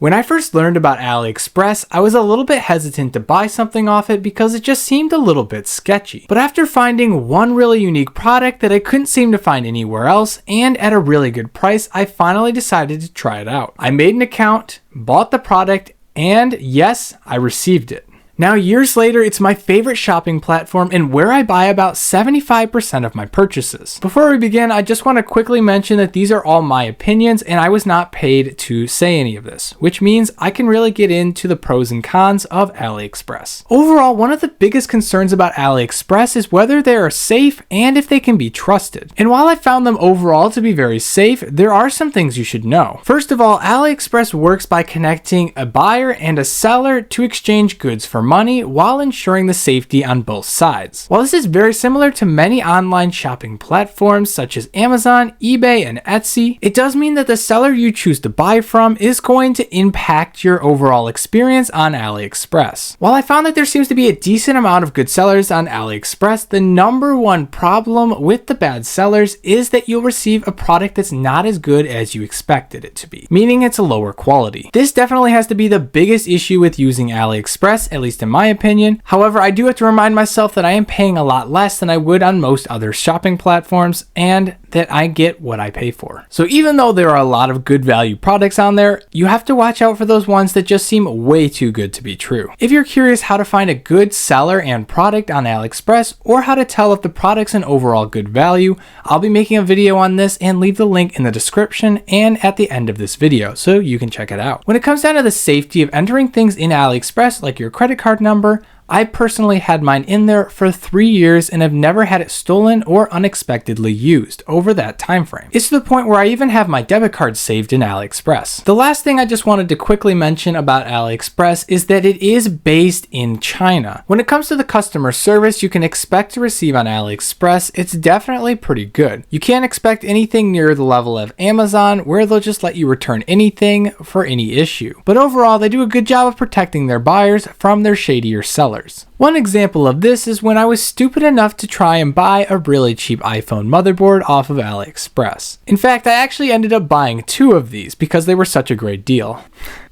When I first learned about AliExpress, I was a little bit hesitant to buy something off it because it just seemed a little bit sketchy. But after finding one really unique product that I couldn't seem to find anywhere else and at a really good price, I finally decided to try it out. I made an account, bought the product, and yes, I received it. Now, years later, it's my favorite shopping platform and where I buy about 75% of my purchases. Before we begin, I just want to quickly mention that these are all my opinions and I was not paid to say any of this, which means I can really get into the pros and cons of AliExpress. Overall, one of the biggest concerns about AliExpress is whether they are safe and if they can be trusted. And while I found them overall to be very safe, there are some things you should know. First of all, AliExpress works by connecting a buyer and a seller to exchange goods for money while ensuring the safety on both sides. While this is very similar to many online shopping platforms such as Amazon, eBay, and Etsy, it does mean that the seller you choose to buy from is going to impact your overall experience on AliExpress. While I found that there seems to be a decent amount of good sellers on AliExpress, the number one problem with the bad sellers is that you'll receive a product that's not as good as you expected it to be, meaning it's a lower quality. This definitely has to be the biggest issue with using AliExpress, at least in my opinion. However, I do have to remind myself that I am paying a lot less than I would on most other shopping platforms and that I get what I pay for. So even though there are a lot of good value products on there, you have to watch out for those ones that just seem way too good to be true. If you're curious how to find a good seller and product on AliExpress or how to tell if the product's an overall good value, I'll be making a video on this and leave the link in the description and at the end of this video so you can check it out. When it comes down to the safety of entering things in AliExpress like your credit card number, I personally had mine in there for 3 years and have never had it stolen or unexpectedly used over that time frame. It's to the point where I even have my debit card saved in AliExpress. The last thing I just wanted to quickly mention about AliExpress is that it is based in China. When it comes to the customer service you can expect to receive on AliExpress, it's definitely pretty good. You can't expect anything near the level of Amazon where they'll just let you return anything for any issue. But overall, they do a good job of protecting their buyers from their shadier sellers. One example of this is when I was stupid enough to try and buy a really cheap iPhone motherboard off of AliExpress. In fact, I actually ended up buying 2 of these because they were such a great deal.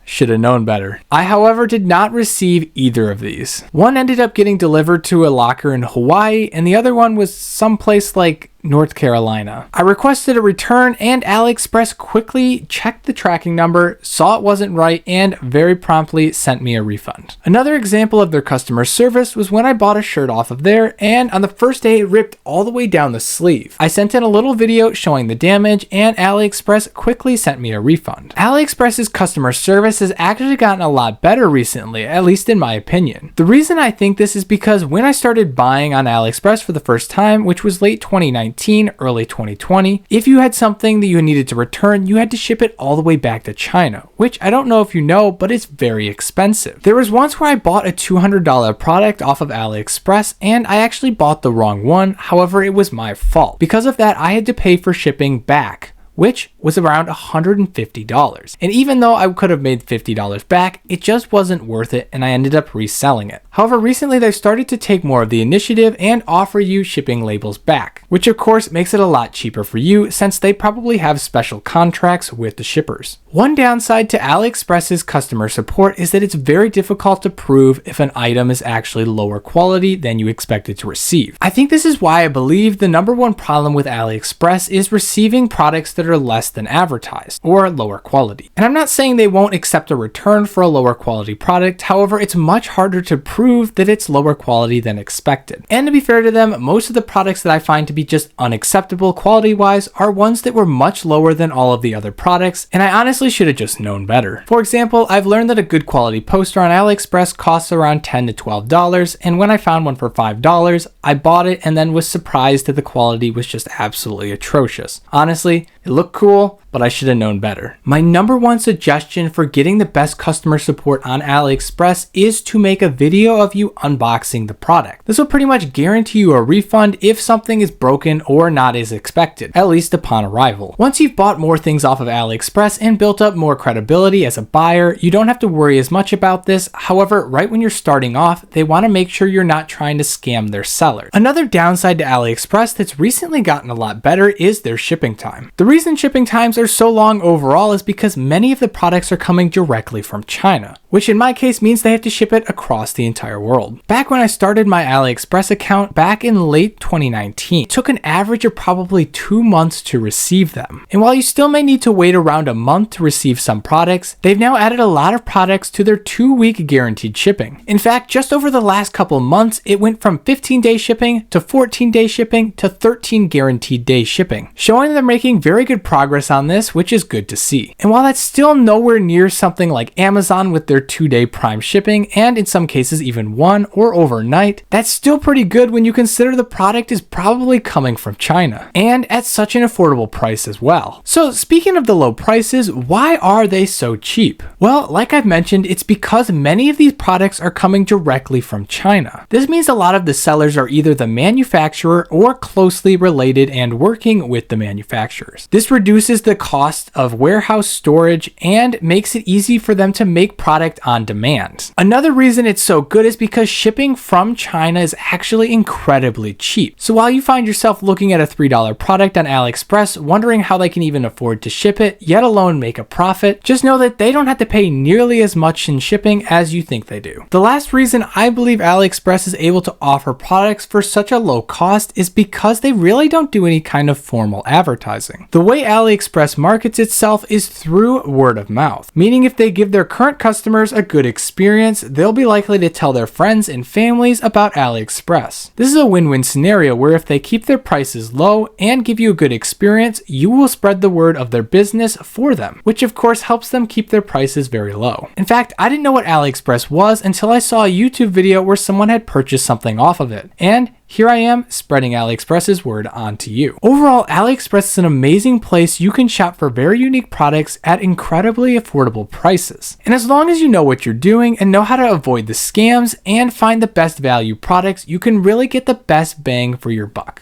Should have known better. I, however, did not receive either of these. One ended up getting delivered to a locker in Hawaii, and the other one was someplace like North Carolina. I requested a return and AliExpress quickly checked the tracking number, saw it wasn't right, and very promptly sent me a refund. Another example of their customer service was when I bought a shirt off of there, and on the first day it ripped all the way down the sleeve. I sent in a little video showing the damage, and AliExpress quickly sent me a refund. AliExpress's customer service has actually gotten a lot better recently, at least in my opinion. The reason I think this is because when I started buying on AliExpress for the first time, which was late 2019, early 2020, if you had something that you needed to return, you had to ship it all the way back to China, which I don't know if you know, but it's very expensive. There was once where I bought a $200 product off of AliExpress and I actually bought the wrong one. However, it was my fault. Because of that, I had to pay for shipping back, which was around $150. And even though I could have made $50 back, it just wasn't worth it and I ended up reselling it. However, recently they've started to take more of the initiative and offer you shipping labels back, which of course makes it a lot cheaper for you since they probably have special contracts with the shippers. One downside to AliExpress's customer support is that it's very difficult to prove if an item is actually lower quality than you expected to receive. I think this is why I believe the number one problem with AliExpress is receiving products that are less than advertised or lower quality. And I'm not saying they won't accept a return for a lower quality product, however, it's much harder to prove that it's lower quality than expected. And to be fair to them, most of the products that I find to be just unacceptable quality-wise are ones that were much lower than all of the other products, and I honestly should have just known better. For example, I've learned that a good quality poster on AliExpress costs around $10 to $12, and when I found one for $5, I bought it and then was surprised that the quality was just absolutely atrocious. Honestly, it looked cool, but I should have known better. My number one suggestion for getting the best customer support on AliExpress is to make a video of you unboxing the product. This will pretty much guarantee you a refund if something is broken or not as expected, at least upon arrival. Once you've bought more things off of AliExpress and built up more credibility as a buyer, you don't have to worry as much about this. However, right when you're starting off, they want to make sure you're not trying to scam their seller. Another downside to AliExpress that's recently gotten a lot better is their shipping time. The reason shipping times times are so long overall is because many of the products are coming directly from China, which in my case means they have to ship it across the entire world. Back when I started my AliExpress account back in late 2019, it took an average of probably 2 months to receive them. And while you still may need to wait around a month to receive some products, they've now added a lot of products to their 2-week guaranteed shipping. In fact, just over the last couple months, it went from 15-day shipping to 14-day shipping to 13 guaranteed day shipping, showing they're making very good progress on this, which is good to see. And while that's still nowhere near something like Amazon with their 2-day prime shipping, and in some cases even 1 or overnight, that's still pretty good when you consider the product is probably coming from China, and at such an affordable price as well. So speaking of the low prices, why are they so cheap? Well, like I've mentioned, it's because many of these products are coming directly from China. This means a lot of the sellers are either the manufacturer or closely related and working with the manufacturers. This reduces the cost of warehouse storage and makes it easy for them to make product on demand. Another reason it's so good is because shipping from China is actually incredibly cheap. So while you find yourself looking at a $3 product on AliExpress, wondering how they can even afford to ship it, yet alone make a profit, just know that they don't have to pay nearly as much in shipping as you think they do. The last reason I believe AliExpress is able to offer products for such a low cost is because they really don't do any kind of formal advertising. The way AliExpress markets itself is through word of mouth, meaning if they give their current customers a good experience, they'll be likely to tell their friends and families about AliExpress. This is a win-win scenario where if they keep their prices low and give you a good experience, you will spread the word of their business for them, which of course helps them keep their prices very low. In fact, I didn't know what AliExpress was until I saw a YouTube video where someone had purchased something off of it, and here I am spreading AliExpress's word onto you. Overall, AliExpress is an amazing place you can shop for very unique products at incredibly affordable prices. And as long as you know what you're doing and know how to avoid the scams and find the best value products, you can really get the best bang for your buck.